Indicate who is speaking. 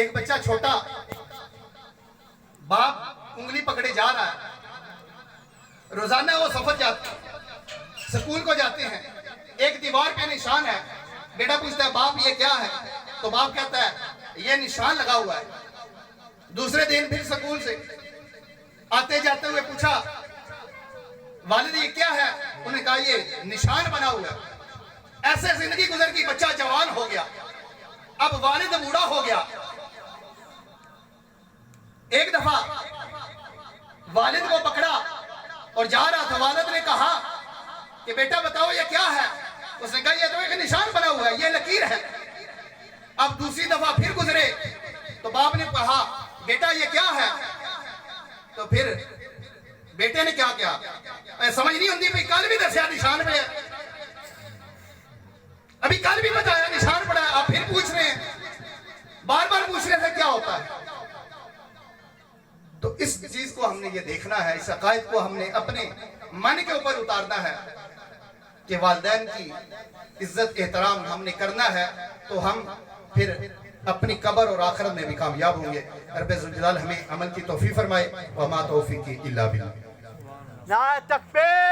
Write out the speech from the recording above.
Speaker 1: एक बच्चा छोटा, बाप उंगली पकड़े जा रहा है। रोजाना वो सफर जाते, स्कूल को जाते हैं। एक दीवार पे निशान है। बेटा पूछता है बाप ये क्या है? तो बाप कहता है ये निशान लगा हुआ है। दूसरे दिन फिर स्कूल से आते जाते हुए पूछा वालिद ये क्या है? उन्होंने कहा ये निशान बना हुआ है। ऐसे जिंदगी गुजर गई, बच्चा जवान हो गया, अब वालिद बूढ़ा हो गया। एक दफा वालिद को पकड़ा और जा रहा था। वालिद ने कहा कि बेटा बताओ ये क्या है? उसने कहा ये तो एक निशान बना हुआ है, ये लकीर है। अब दूसरी दफा फिर गुजरे तो बाप ने कहा बेटा ये क्या है? तो फिर बेटे ने क्या किया समझ नहीं होती, भाई कल भी दसिया निशान पे है, अभी कल भी बताया निशान पड़ा है, आप फिर पूछ रहे हैं। बार बार पूछने से क्या होता है? तो इस चीज को हमने ये देखना है, इस अकायद को हमने अपने मन के ऊपर उतारना है कि वालिदैन की इज्जत एहतराम हमने करना है, तो हम फिर अपनी कब्र और आखिरत में भी कामयाब होंगे। रब्बे ज़ुल जलाल हमें अमल की तौफीक फरमाए। व मा तौफीकी इल्ला बिल्लाह।
Speaker 2: नारे तकबीर।